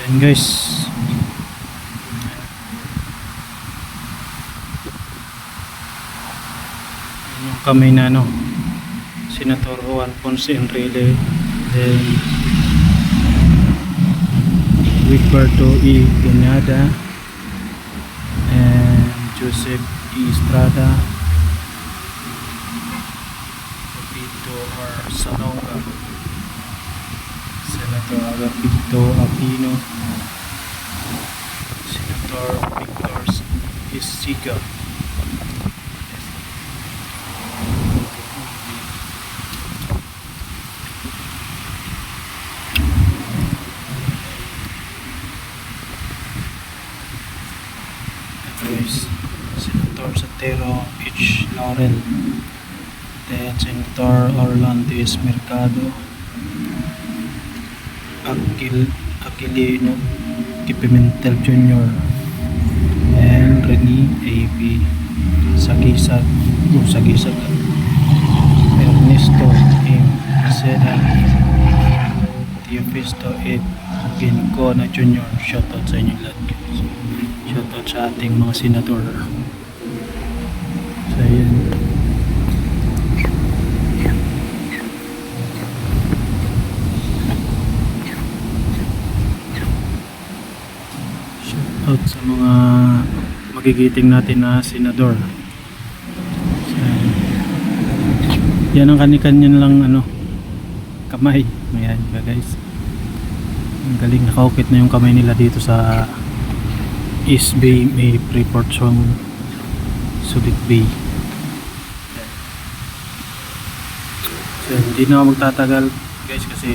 Ayan guys. Ayan yung kamay na Senator Juan Ponce Enrile, then Wigberto E. Pineda and Joseph E. Estrada, Pepito R. Salonga, Senator Agapito Aquino, Senator Victor Isiga, Senator Sotero H. Laurel, then Senator Orlando S. Mercado, Aquilino Pimentel Jr. and Rene A.B. Sagisag Ernesto M. Seda, Teofisto E. Gincona Jr. Shoutout sa inyo lahat guys. Shoutout sa ating mga senador. So yun. Shoutout sa mga magigiting natin na senador. So, yan ang kanikanyan lang kamay. Ayan guys. Ang galing, nakaukit na yung kamay nila dito sa East Bay, may Freeport Subic Bay. So hindi na ako magtatagal guys kasi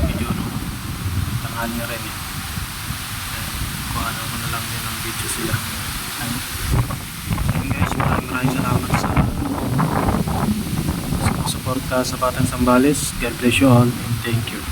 medyo tanghal na rin kung ano ko na lang din ang video sila. So guys, maraming salamat sa suporta sa Batang Sambales. God bless you all and thank you.